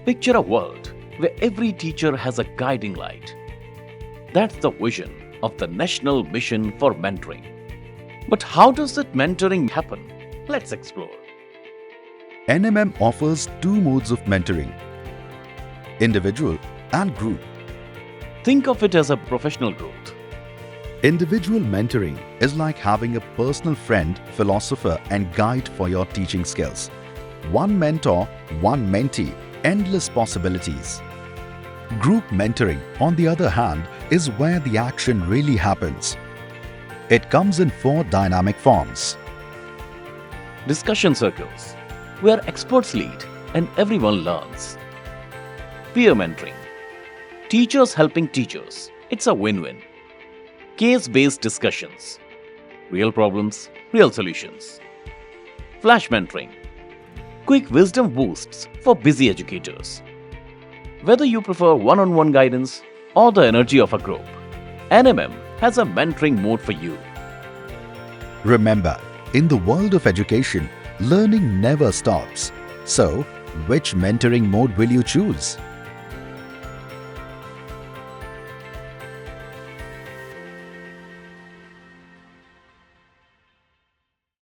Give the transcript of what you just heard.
Picture a world where every teacher has a guiding light. That's the vision of the National Mission for Mentoring. But how does that mentoring happen? Let's explore. NMM offers two modes of mentoring: individual and group. Think of it as a professional growth. Individual mentoring is like having a personal friend, philosopher, and guide for your teaching skills. One mentor, one mentee, endless possibilities. Group mentoring, on the other hand, is where the action really happens. It comes in four dynamic forms. Discussion circles, where experts lead and everyone learns. Peer mentoring, teachers helping teachers. It's a win-win. Case-based discussions, real problems, real solutions. Flash mentoring, quick wisdom boosts for busy educators. Whether you prefer one-on-one guidance or the energy of a group, NMM has a mentoring mode for you. Remember, in the world of education, learning never stops. So, which mentoring mode will you choose?